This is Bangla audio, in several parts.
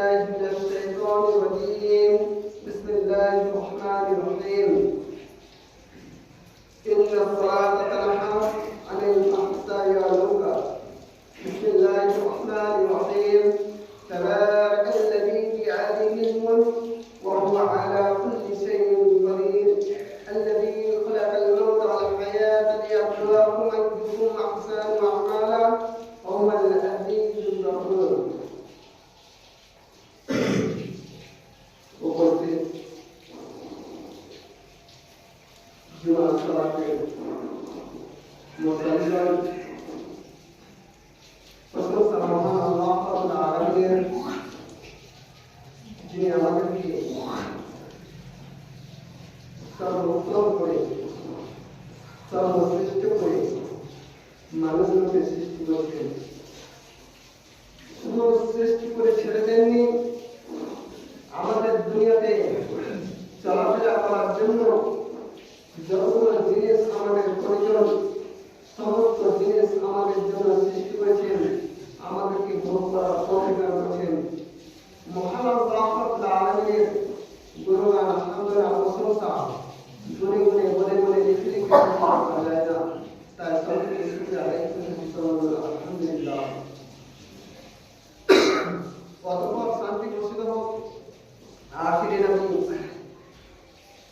بالله من الشيطان الرجيم بسم الله الرحمن الرحيم إن الصلاة تنهى عن الفحشاء والمنكر بسم الله الرحمن الرحيم تبارك الذي بيده الملك وهو على كل شيء قدير الذي خلق الموت والحياة ليبلوكم أيكم أحسن أعمالا وهو العزيز الغفور উপস্থিত জুমা সালাতের মুসল্লিগণ প্রশংসা মহান আল্লাহ রাব্বুল আলামিনের যিনি আমাদেরকে সর্বোত্তম করে সর্বশ্রেষ্ঠ করে মানুষকে সৃষ্টি করেছেন। শুধু সৃষ্টি করে ছেড়ে দেননি, আমাদের দুনিয়াতে চলাফেরা করার জন্য যতগুলো জিনিস আমাদের প্রয়োজন সমস্ত জিনিস আমাদের জন্য সৃষ্টি করেছেন, আমাদেরকে ভোগ করার অধিকার করেছেন। মহান আল্লাহ রাব্বুল আলামিনের গুণগান আলহামদুলিল্লাহ প্রশংসা গুণে গুণে বলে বলে লিখে লিখে করা যায় না, তাই সকলকে শুকরিয়া আদায় করছি আলহামদুলিল্লাহ। অতঃপর শান্তি বর্ষিত হোক আখিরে নবী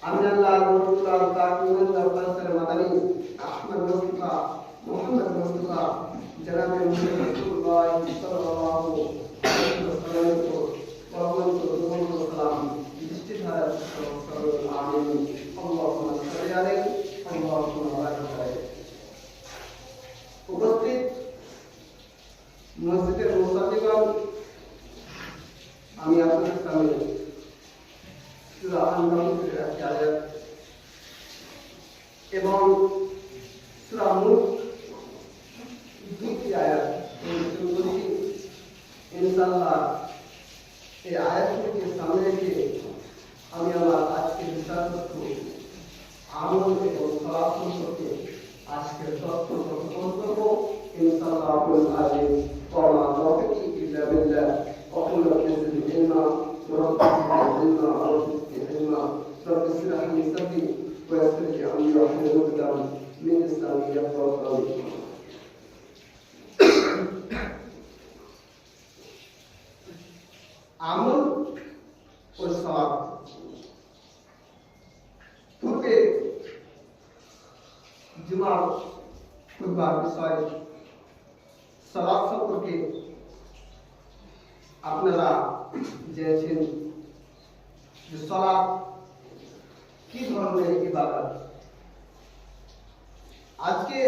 আমিনাল্লাহ রসুল্লাহ তাকুল্লাহ বাসার মাদানী আহমদ মুস্তাফা মুহাম্মদ মুস্তাফা জনাবে মুহাম্মদ রাসূলুল্লাহ সাল্লাল্লাহু আলাইহি ওয়াসাল্লামের উপর পরমন্ত দুরূদ ও সালাম বৃষ্টি ধারা সাল্লাল্লাহু আলাইহি আল্লাহুম্মা সাল্লি আলাইহি আল্লাহুম্মা বারিক আলাইহি। উপস্থিত মসজিদের মুসাল্লিগণ, আমি আপনাদের সামনে সূরা আন-নাহলের একটি আয়াত এবং সূরা মুলক দুটি আয়াত শুরু করছি। ইনশাআল্লাহ এই আয়াতগুলোকে সামনে রেখে আমি আমার আজকের বিষয়বস্তু আমল এবং সালাত সম্পর্কে আজকের তথ্য উপস্থাপন করব ইনশাআল্লাহ। আব্দুল আজিজ ওয়া তাওফীকি ইল্লা বিল্লাহ وقل رب زدني علما ورب زدني علما ورب زدني علما رب اشرح لي صدري ويسر لي امري واحلل عقدة من لساني يفقهوا قولي। আমল ও সালাত পূর্বে জুমার খুতবার বিষয় সালাত সম্পর্কে আপনারা জেনেছেন যে সালাত কি ধরনের ইবাদত। আজকে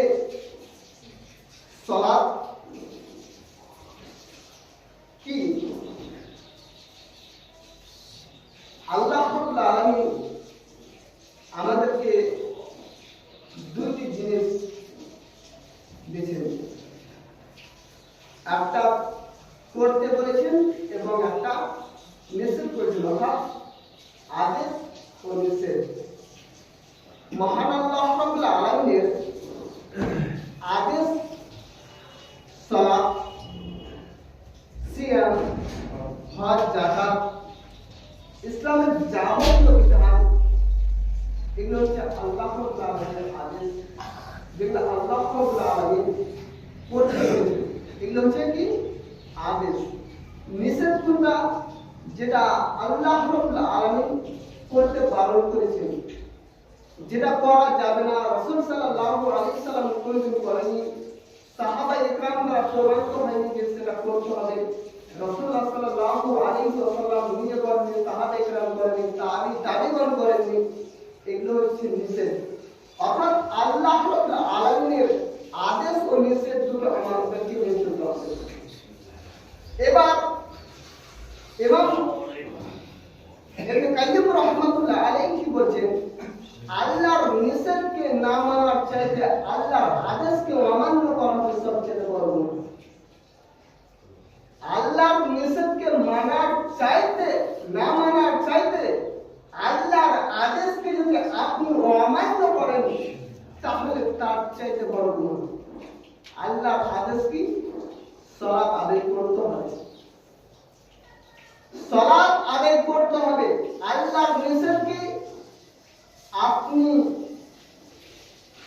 সালাত কি আল্লাহ রাব্বুল আলামিন আমাদেরকে দুটি জিনিস দিয়েছেন, একটা করতে বলেছেন এবং একটা নিষেধ করেছেন, অর্থাৎ আদেশ ও নিষেধ। মহান আল্লাহ রাব্বুল আলামিনের আদেশ সালাত, সিয়াম, হজ, যাকাত, ইসলামের যাবতীয় বিধান, এগুলো হচ্ছে আল্লাহ রাব্বুল আলামিনের আদেশ, যেগুলো আল্লাহ রাব্বুল আলামিন করতে বলেছেন, এগুলো হচ্ছে কি আদেশ। নিষেধ কোনটা, যেটা আল্লাহ রাব্বুল আলামিন করতে বারণ করেছেন, যেটা করা যাবে না, রাসূল সাল্লাল্লাহু আলাইহি সাল্লাম কোনদিন করেননি, সাহাবায়ে কেরামরা প্রমাণিত হয়নি যে সেটা করতে হবে। রাসূলুল্লাহ সাল্লাল্লাহু আলাইহি ওয়াসাল্লাম নিজে করেননি, সাহাবায়ে কেরাম করেননি, তাবিঈগণ করেননি, এগুলো হচ্ছে নিষেধ। অর্থাৎ আল্লাহ রাব্বুল আলামিনের আদেশ ও নিষেধ দুটো আমাদেরকে মেনে চলতে হবে। এবার ইমাম ইবনে কাইয়্যিম রাহমাতুল্লাহ আলাইহি কি বলছেন, আল্লাহর নিষেধকে না মানার চাইতে আল্লাহর আদেশকে অমান্য করা হচ্ছে সবচেয়ে বড় গুনাহ। আল্লাহর নিষেধকে মানার চাইতে না মানার চাইতে আল্লাহর আদেশকে যদি আপনি অমান্য করেন তাহলে তার চাইতে বড় গুনাহ। আল্লাহর আদেশ কি? সালাত আদায় করতে হবে। নিষেধ কি? আপনি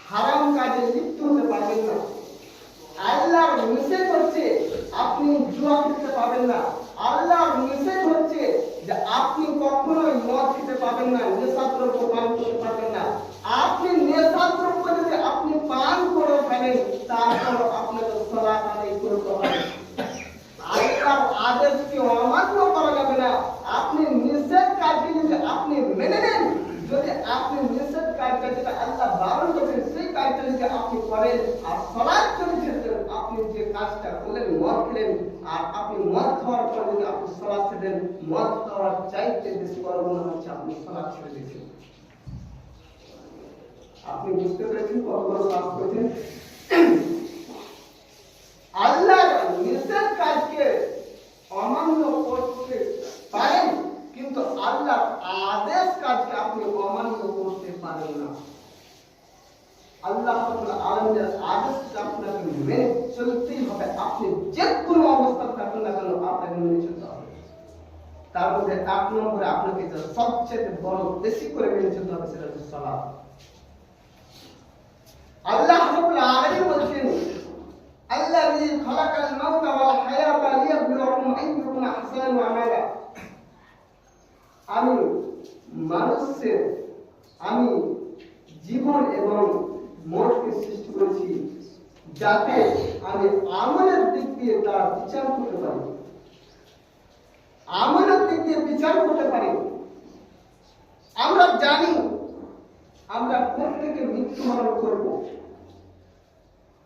হারাম কাজে লিপ্ত হতে পারবেন না। আল্লাহর নিষেধ হচ্ছে আপনি জুয়া খেতে পাবেন না। আল্লাহর নিষেধ হচ্ছে যে আপনি কখনোই মদ খেতে পাবেন না, নেশাদ্রব্য পান করতে পারবেন না। আপনি নেশাদ্রব্য যদি আপনি পান করে ফেলেন, তারপর আপনাকে সালাত আদায় করতে হবে। আল্লাহর আদেশকে অমান্য করা যাবে না। আপনি নিষেধ কাজকে যদি আপনি মেনে নেন, যদি আপনি নিষেধ কাজটা যেটা আল্লাহ বারণ করেছেন সেই কাজটা যদি আপনি করেন, আর সালাত যদি ছেড়ে আপনি যে কাজটা করলেন, মদ খেলেন, আর আপনি মদ খাওয়ার পর যদি আপনি সালাত ছেড়ে দেন, মদ খাওয়ার চাইতে বেশি বড় গুনাহ হচ্ছে আপনি সালাত ছেড়ে দিয়েছেন। আপনি বুঝতে পেরেছেন কত বড় পাপ করেছেন? আল্লাহর নিষেধ কাজকে অমান্য করতে পারেন, কিন্তু আল্লাহর আদেশ কাজকে আপনি অমান্য করতে পারেন না। আল্লাহ রাব্বুল আলামিনের আদেশকে আপনাকে মেনে চলতেই হবে। আপনি যে কোনো অবস্থা থাকুন না কেন আপনাকে মেনে চলতে হবে। তার মধ্যে এক নম্বরে আপনাকে যে সবচেয়ে বড় বেশি করে মেনে চলতে হবে সেটা হচ্ছে সালাত। আল্লাহ রাব্বুল আলামিন বলেছেন, আল্লাযী খালাকাল মাউতা ওয়াল হায়াতা লিয়াবলুয়াকুম আইয়ুকুম আহসানু আমালা। আমি জীবন এবং মরণকে সৃষ্টি করেছি যাতে আমি আমলের দিক দিয়ে তার বিচার করতে পারি। আমলের দিক দিয়ে বিচার করতে পারি। আমরা জানি আমরা প্রত্যেকে মৃত্যুবরণ করব।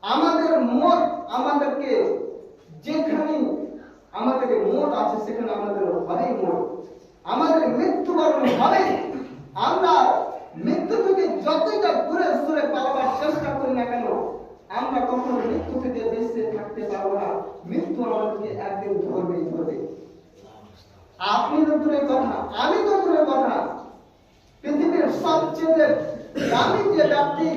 আমাদের মত আমাদেরকে যেখানে আমাদের মত আছে সেখানে আমাদের হবেই মত, আমাদের মৃত্যুবরণ হবে। আমরা মৃত্যু থেকে যতটা দূরে দূরে পালাবার চেষ্টা করি না কেন, আমরা কখনো মৃত্যু থেকে বেঁচে থাকতে পারবো না। মৃত্যু আমাদেরকে একদিন ধরবেই ধরবে। আপনি তো দূরের কথা, আমি তো দূরের কথা, পৃথিবীর সবচেয়ে দামি যে ব্যক্তি,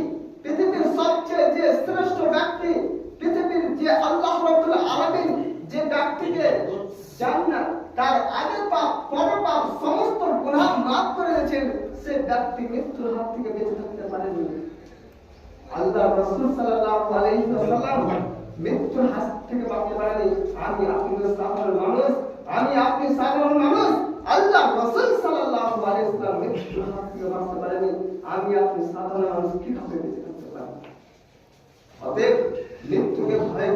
পৃথিবীর সবচেয়ে যে শ্রেষ্ঠ ব্যক্তি, পৃথিবীর যে আল্লাহ রাব্বুল আলামিন যে ব্যক্তিকে জান্নাত তার আগের পাপ পরের পাপ সমস্ত গুনাহ মাফ করে দিয়েছেন, সে ব্যক্তি মৃত্যুর হাত থেকে বেঁচে থাকতে পারেনি। আল্লাহ রাসূল সাল্লাল্লাহু আলাইহি ওয়াসাল্লাম মৃত্যুর হাত থেকে বাঁচতে পারেনি। আমি আপনি সাধারণ মানুষ, আমি আপনি সাধারণ মানুষ। আল্লাহ রাসূল সাল্লাল্লাহু আলাইহি ওয়াসাল্লাম মৃত্যুর হাত থেকে বাঁচতে পারেনি। আমি আপনি সাধারণ মানুষ কিভাবে বেঁচে থাকতে পারি? অতএব মৃত্যুকে ভয়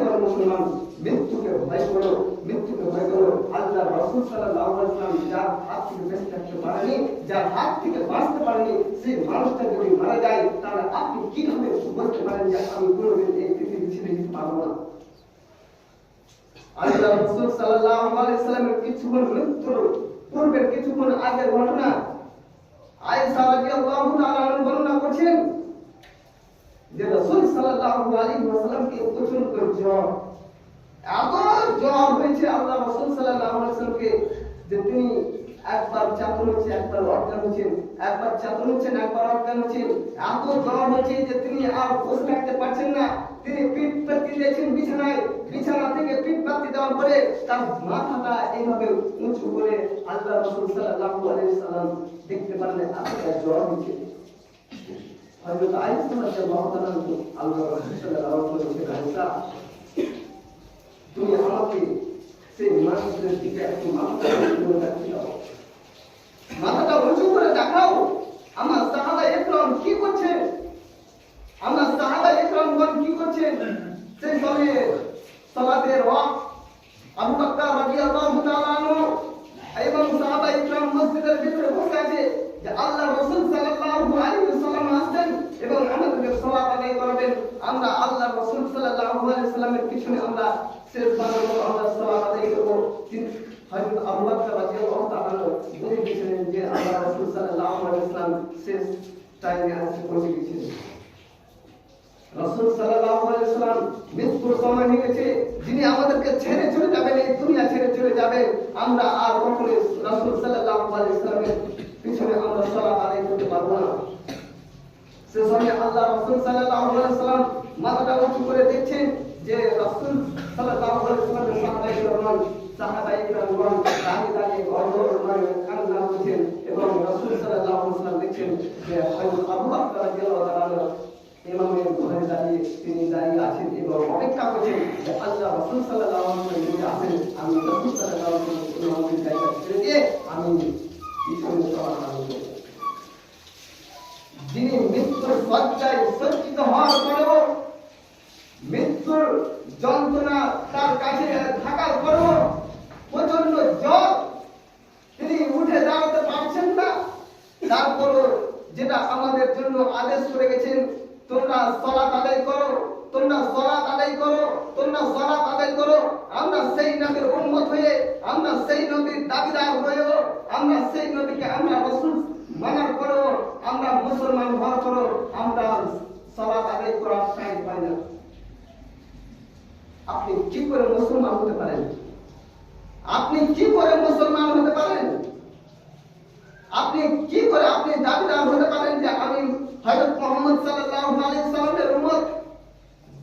করো মুসলমান, মৃত্যুকে ভয় করো, মৃত্যুকে ভয় করো। আল্লাহ রাসূল সাল্লাল্লাহু আলাইহি ওয়াসাল্লাম যার হাত থেকে বেঁচে থাকতে পারেনি, যার হাত থেকে বাঁচতে পারেনি, সেই মানুষটা যদি মারা যায় তাহলে আপনি কিভাবে বলতে পারেন যে আমি কোনোদিন এই পৃথিবী ছেড়ে যেতে পারবো না? আল্লাহ রাসূল সাল্লাল্লাহু আলাইহি ওয়াসাল্লামের কিছুক্ষণ মৃত্যুর পূর্বের কিছুক্ষণ আগের ঘটনা আয়েশা রাদিয়াল্লাহু তাআলা বর্ণনা করছেন যে রাসূল সাল্লাল্লাহু আলাইহি ওয়াসাল্লামকে প্রচন্ড জ্বর, এত জ্বর হয়েছে আল্লাহ রাসূল সাল্লাল্লাহু আলাইহি ওয়াসাল্লামকে যে তিনি একবার চাদর হচ্ছে, একবার অজ্ঞান হচ্ছেন, একবার চাদর হচ্ছেন, একবার অজ্ঞান হচ্ছেন। এত জ্বর হচ্ছে যে তিনি আর বসে থাকতে পারছেন না। তিনি পিঠ পাতি দিয়েছেন বিছানায়, বিছানা থেকে পিঠ পাতি দেওয়ার পরে তার মাথাটা এইভাবে উঁচু করে আল্লাহ রাসূল সাল্লাল্লাহু আলাইহি ওয়াসাল্লাম দেখতে পারলেন আপনার জ্বর হচ্ছে। হযরত আয়েশা রাদিয়াল্লাহু তাআলা আল্লাহ রাসূল সাল্লাল্লাহু আলাইহি ওয়াসাল্লাম, তুমি আমাকে সেই মানুষের দিকে একটু মাথাটা উঁচু করে দেখাও। আমার সাহাবা ইকরাম কি করছে, আমার সাহাবা ইকরামগণ কি করছেন? সেই সময়ে সালাতের ওয়াক্ত আবু বকর রাদিয়াল্লাহু তাআলা আনহু এবং সাহাবা ইকরাম মসজিদের ভিতরে বসে আছে যে আল্লাহ রাসূল সাল্লাল্লাহু আলাইহি ওয়াসাল্লাম আসেন এবং আমাদেরকে সালাত আদায় করবেন। আমরা আল্লাহ রাসূল সাল্লাল্লাহু আলাইহি ওয়াসাল্লামের পিছনে আমরা শেষ বারের মতো আমরা সালাত আদায় করব। হযরত আবু বকর রাদিয়াল্লাহু তাআলা বলে দিয়েছিলেন যে আল্লাহ রাসূল সাল্লাল্লাহু আলাইহি ওয়াসাল্লাম শেষ টাইমে আসতে পৌঁছে গেছেন। রাসূল সাল্লাল্লাহু আলাইহি ওয়াসাল্লাম মৃত্যুর সময় হয়ে গেছে, যিনি আমাদেরকে ছেড়ে চলে যাবেন, এই দুনিয়া ছেড়ে চলে যাবেন। আমরা আর কখনো রাসূল সাল্লাল্লাহু আলাইহি ওয়াসাল্লামের পিছনে আমরা সালাত আদায় করতে পারবো না। সে সময় আল্লাহ রাসূল সাল্লাল্লাহু আলাইহি ওয়াসাল্লাম মাথাটা উঁচু করে দেখছেন যে রাসূল সাল্লাল্লাহু আলাইহি ওয়াসাল্লামের সাহাবায়ে কিরাম দাঁড়িয়ে দাঁড়িয়ে গড়গড় মানে কান করছেন যে হযরত আবু বকর রাদিয়াল্লাহু তাআলা ইমামের ঘরে দাঁড়িয়ে তিনি দাঁড়িয়ে আছেন এবং অপেক্ষা করছেন যে আল্লাহ রাসূল সাল্লাল্লাহু আলাইহি ওয়াসাল্লাম যদি আসেন আমি রাসূল সাল্লাল্লাহু আলাইহি ওয়াসাল্লাম ইমামের জায়গা ছেড়ে দিয়ে আমি পিছনে চলা আরম্ভ করব। যিনি মৃত্যুর শয্যায় সজ্জিত হওয়ার পরেও মৃত্যুর যন্ত্রণা তার কাছে থাকার পরেও প্রচন্ড জ্বর, তিনি উঠে দাঁড়াতে পারছেন না, তারপরও যেটা আমাদের জন্য আদেশ করে গেছেন, তোমরা সালাত আদায় করো, তোমরা সালাত আদায় করো, তোমরা সালাত আদায় করো। আমরা সেই নবীর উম্মত হয়ে, আমরা সেই নবীর দাবিদার হয়েও, আমরা সেই নবীকে আমরা রাসূল মানার পরেও, আমরা মুসলমান হওয়ার পরেও আমরা সালাত আদায় করার টাইম পাই না। আপনি কি করে মুসলমান হতে পারেন? আপনি কি করে মুসলমান হতে পারেন? আপনি কি করে আপনি দাবিদার হতে পারেন যে আমি হযরত মুহাম্মদ সাল্লাল্লাহু আলাইহি ওয়াসাল্লামের উম্মত,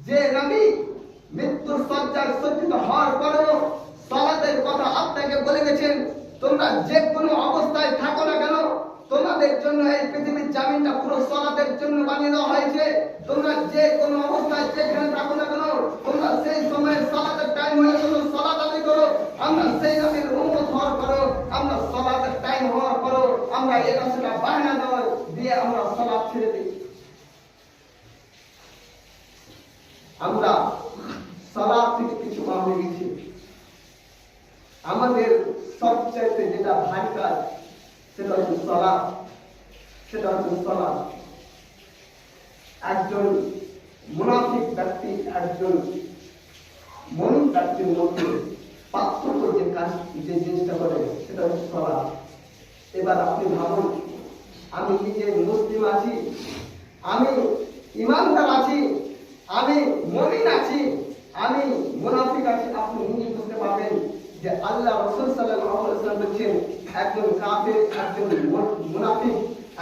যে নবী মৃত্যুর শয্যায় সজ্জিত হওয়ার পরেও সালাতের কথা আপনাকে বলে গেছেন, তোমরা যে কোনো অবস্থায় থাকো না কেন, তোমাদের জন্য এই পৃথিবীর জামিনটা পুরো সালাতের জন্য বানিয়ে দেওয়া হয়েছে। তোমরা যে কোনো অবস্থায় যেখানে থাকো না কেন, তোমরা সেই সময় সালাতের টাইম হয়ে গেল সালাত আদায় করো। আমরা সেই নবীর উম্মত হওয়ার পরও, আমরা সালাতের টাইম হওয়ার পরও আমরা এই রাস্তাটা বাহানা দিয়ে আমরা সালাত ছেড়ে দিই। আমরা সালাত থেকে কিছু হয়ে গেছি। আমাদের সবচাইতে যেটা ভারী কাজ সেটা হচ্ছে সালাত, সেটা হচ্ছে সালাত। একজন মুনাফিক ব্যক্তি একজন মুমিন ব্যক্তির মধ্যে পার্থক্য যে কাজ, যে জিনিসটা করে সেটা হচ্ছে সালাত। এবার আপনি ভাবুন, আমি নিজে মুসলিম আছি, আমি ইমানদার আছি, আমি মুমিন আছি, আমি মুনাফিক আছি। আপনি নিজে বুঝতে পারবেন যে আল্লাহ রাসূল সাল্লাল্লাহু আলাইহি ওয়াসাল্লাম বলেছেন একজন কাফের, একজন মুনাফিক,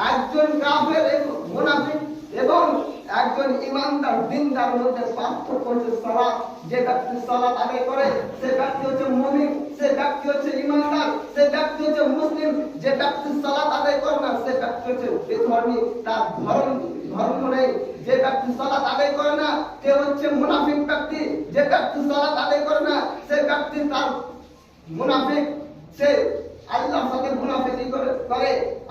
একজন কাফের এবং মুনাফিক এবং একজন ইমানদার দিনদার মধ্যে পার্থক্য হচ্ছে সালাত। যে ব্যক্তি সালাত আদায় করে সে ব্যক্তি হচ্ছে মুমিন, সে ব্যক্তি হচ্ছে ইমানদার, সে ব্যক্তি হচ্ছে মুসলিম। যে ব্যক্তি সালাত আদায় করে না সে ব্যক্তি হচ্ছে বেধর্মী, তার ধর্ম নেই। যে ব্যক্তি সালাত আদায় করে না সে হচ্ছে মুনাফিক ব্যক্তি। যে ব্যক্তি সালাত আদায় করে না সে ব্যক্তি তার মুনাফিক, সে আল্লাহর সাথে মুনাফিকি করে।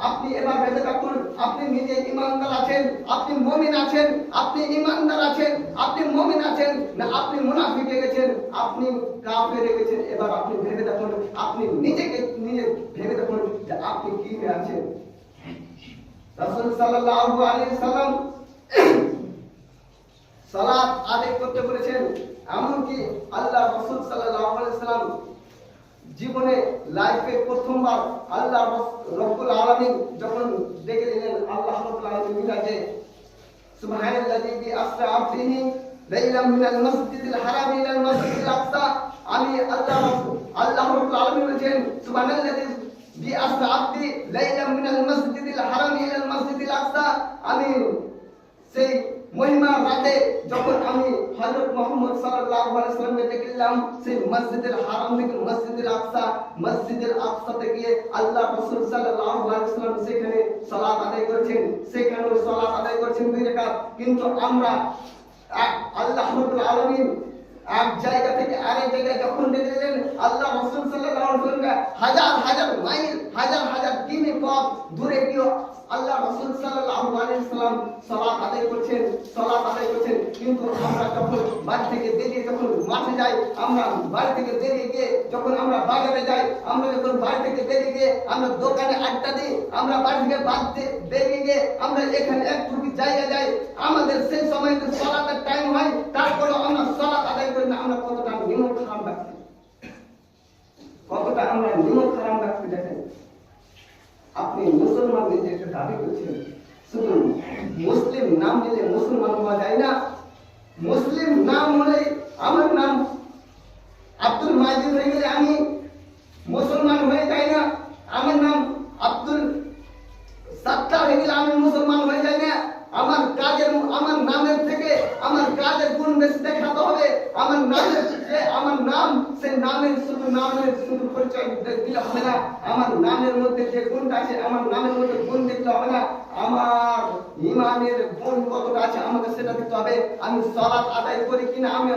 আপনি এবার ভেবে দেখুন, আপনি নিজে ইমানদার আছেন, আপনি মুমিন আছেন, আপনি ইমানদার আছেন, আপনি মুমিন আছেন, না আপনি মুনাফিক হয়ে গেছেন, আপনি কাফের হয়ে গেছেন। এবার আপনি ভেবে দেখুন, আপনি নিজে ভেবে দেখুন যে আপনি কি হয়ে আছেন। রাসূল সাল্লাল্লাহু আলাইহি সাল্লাম সালাত আদায় করতে বলেছেন। এমনকি আল্লাহ রাসূল সাল্লাল্লাহু আলাইহি সাল্লাম জীবনে লাইফে প্রথমবার আল্লাহ রব্বুল আলামিন যখন ডেকে দিলেন, আল্লাহ রব্বুল আলামিন মিরাজে সুবহানাল্লাযী বিআসরা আবদিহি লাইলাম মিনাল মাসজিদিল হারাম ইলাল মাসজিদিল আকসা। আমি আল্লাহ রব্বুল আলামিন বলেছেন সুবহানাল্লাযী বিআসরা আবদি লাইলাম মিনাল মাসজিদিল হারাম ইলাল মাসজিদিল আকসা। আমি সেই মহিমা রাতে যখন আমি হযরত মুহাম্মদ সাল্লাল্লাহু আলাইহি ওয়াসাল্লামকে দেখলাম, সেই মসজিদের হারাম থেকে মসজিদের আকসাতে গিয়ে আল্লাহ রাসূল সাল্লাল্লাহু আলাইহি ওয়াসাল্লাম সেখানে সালাত আদায় করেছেন, সেখানে সালাত আদায় করেছেন 2 রাকাত। কিন্তু আমরা আল্লাহ রাব্বুল আলামিন এক জায়গা থেকে আরেক জায়গায় যখন দেখলেন, আল্লাহ রাসূল সাল্লাল্লাহু আলাইহি ওয়াসাল্লাম হাজার হাজার মাইল, হাজার হাজার কিমি পথ দূরে গিয়ে আল্লাহ রাসূল সাল্লাল্লাহু আলাইহি ওয়াসাল্লাম সালাত আদায় করছেন। কিন্তু আমরা যখন বাড়ি থেকে বেরিয়ে যখন মাঠে যাই, আমরা বাড়ি থেকে বেরিয়ে গিয়ে যখন আমরা বাজারে যাই, আমরা যখন বাড়ি থেকে বেরিয়ে গিয়ে আমরা দোকানে আড্ডা দিই, আমরা বাড়ি থেকে বেরিয়ে গিয়ে আমরা এখানে একটু জায়গা যাই, আমাদের সেই সময় সালাতের টাইম হয়, তারপরে আমরা সালাত আদায় করি না। আমরা কতটা নিমক খারাপ ব্যক্তি, কতটা আমরা নিমক খারাপ ব্যক্তি। দেখেন, আপনি মুসলমান নিজেকে দাবি করছেন, শুধু মুসলিম নাম নিলে মুসলমান হওয়া যায় না। মুসলিম নাম হলে আমার নাম আব্দুল মাজিদ হয়ে গেলে আমি মুসলমান হয়ে যাই না। আমার নাম আব্দুল সাত্তার হয়ে গেলে আমি মুসলমান হয়ে যাই না। আমার নামের থেকে আমার কাজের গুণ বেশি দেখাতে হবে। আমার নাম সেই নামের শুধু নামের শুধু পরিচয় দিলে হবে না, আমার নামের মধ্যে যে গুণটা আছে, আমার নামের মধ্যে গুণ দেখলে হবে না, আমার ইমানের গুণ কতটা আছে আমাকে সেটা দেখতে হবে। আমি সালাত আদায় করি কিনা আমি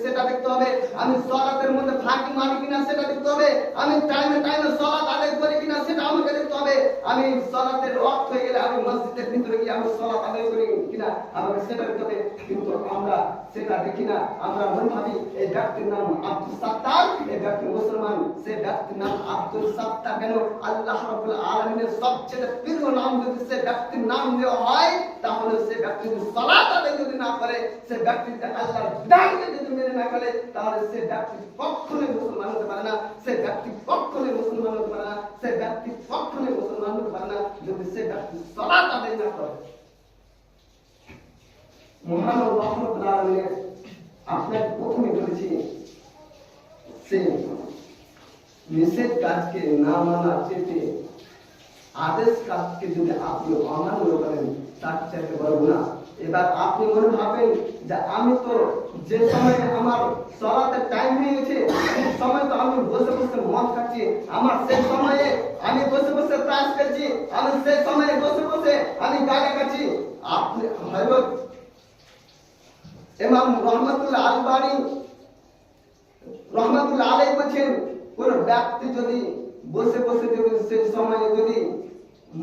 সেটা দেখতে হবে। আমি সালাতের মধ্যে ফাঁকি মারি কিনা সেটা দেখতে হবে। আমি টাইমে টাইমে সালাত আদায় করি কিনা সেটা আমাকে দেখতে হবে। আমি সালাতের ওয়াক্ত হয়ে গেলে আমি মসজিদের ভিতরে গিয়ে আমি সালাত আদায় করি কিনা আমাকে সেটা দেখতে হবে। কিন্তু আমরা সেটা দেখি না। আমরা মনে ভাবি এই ব্যক্তির নাম আব্দুল সাত্তার, এই ব্যক্তি মুসলমান, সে ব্যক্তির নাম আব্দুল সাত্তার কেন? আল্লাহ রাব্বুল আলামিনের সবচেয়ে প্রিয় নাম যদি সে ব্যক্তির নাম দেওয়া হয়, তাহলে সে ব্যক্তি যদি সালাত আদায় যদি না করে, সে ব্যক্তি আল্লাহর বিধানকে যদি মেনে না করে, তাহলে সে ব্যক্তি কখনোই মুসলমান হতে পারে না। সে ব্যক্তি কখনোই মুসলমান হতে পারে না। সে ব্যক্তি কখনোই মুসলমান হতে পারে না যদি সে ব্যক্তি সালাত আদায় না করে। মহান আল্লাহ রাব্বুল আলামিন আপনাকে প্রথমে বলেছি, সে নিষেধ কাজকে না মানা চেতে আদেশ কাজকে যদি আপনি অমান্য করেন, তার চাইতে বড় গুনাহ। এবার আপনি মনে ভাবেন যে আমি তো যে সময় আমার সালাতের টাইম হয়ে গেছে, সেই সময় তো আমি বসে বসে মদ খাচ্ছি, আমার সেই সময়ে আমি বসে বসে তাস খেলছি, আমি সেই সময়ে বসে বসে আমি গাঁজা খাচ্ছি। আপনি হযরত ইমাম রহমাতুল্লাহ আলবানী রহমাতুল্লাহ আলাইহি বলেছেন, কোন ব্যক্তি যদি বসে বসে যদি সেই সময়ে যদি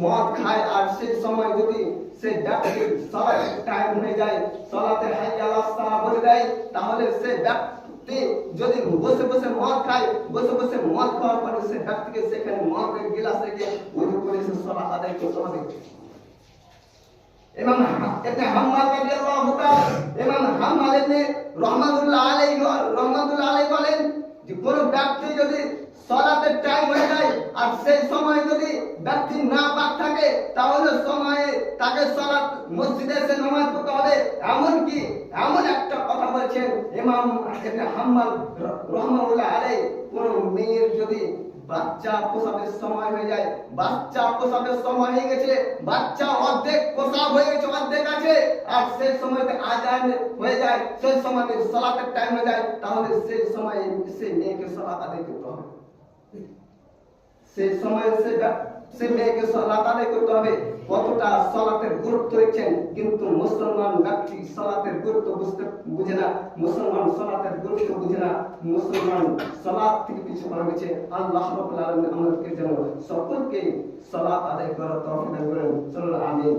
মদ খায় আর সেই সময় যদি সে ব্যক্তি সালাতের টাইম হয়ে যায়, সালাতে হাইয়া আলাস সালাহ বলে দেয়, তাহলে সে ব্যক্তি যদি বসে বসে মদ খায়, বসে বসে মদ খাওয়ার পরে সে ব্যক্তিকে সেখানে মদের গিলাস রেখে ওযু করে সে সালাত আদায় করতে হবে। ইমাম ইবনে হাম্মাল রাদিয়াল্লাহু তাআলা, ইমাম হাম্মাল ইবনে রহমাতুল্লাহ আলাইহি বলেন যে কোন ব্যক্তি যদি সালাতের টাইম হয়ে যায় আর সেই সময় যদি ব্যক্তি না পাক থাকে, তাহলে সময়ে তাকে সালাত মসজিদে এসে নামাজ পড়তে হবে। এমনকি এমন একটা কথা বলেছেন ইমাম ইবনে হাম্মাল রহমাতুল্লাহ আলাইহি, কোন মেয়ের যদি বাচ্চা প্রসবের সময় হয়ে যায়, বাচ্চা প্রসবের সময় হয়ে গেছে, বাচ্চা অর্ধেক প্রসব হয়ে গেছে, অর্ধেক আছে, আর সেই সময়তে আযান হয়ে যায়, সেই সময়তে সালাতের টাইম হয়ে যায়, তাহলে সেই সময়ে সেই মেয়েকে সালাত আদায় করতে হবে। সেই সময়ে সে মেয়েকে সালাত আদায় করতে হবে। কতটা সালাতের গুরুত্ব রেখেছেন, কিন্তু মুসলমান ব্যক্তি সালাতের গুরুত্ব বুঝে না, মুসলমান সালাতের গুরুত্ব বুঝে না, মুসলমান সালাত থেকে পিছু পড়ে গেছে। আল্লাহ রাব্বুল আলামিন আমাদেরকে যেন সকলকে সালাত আদায় করার তৌফিক দান করেন। সাল্লাল্লাহু আলাইহি।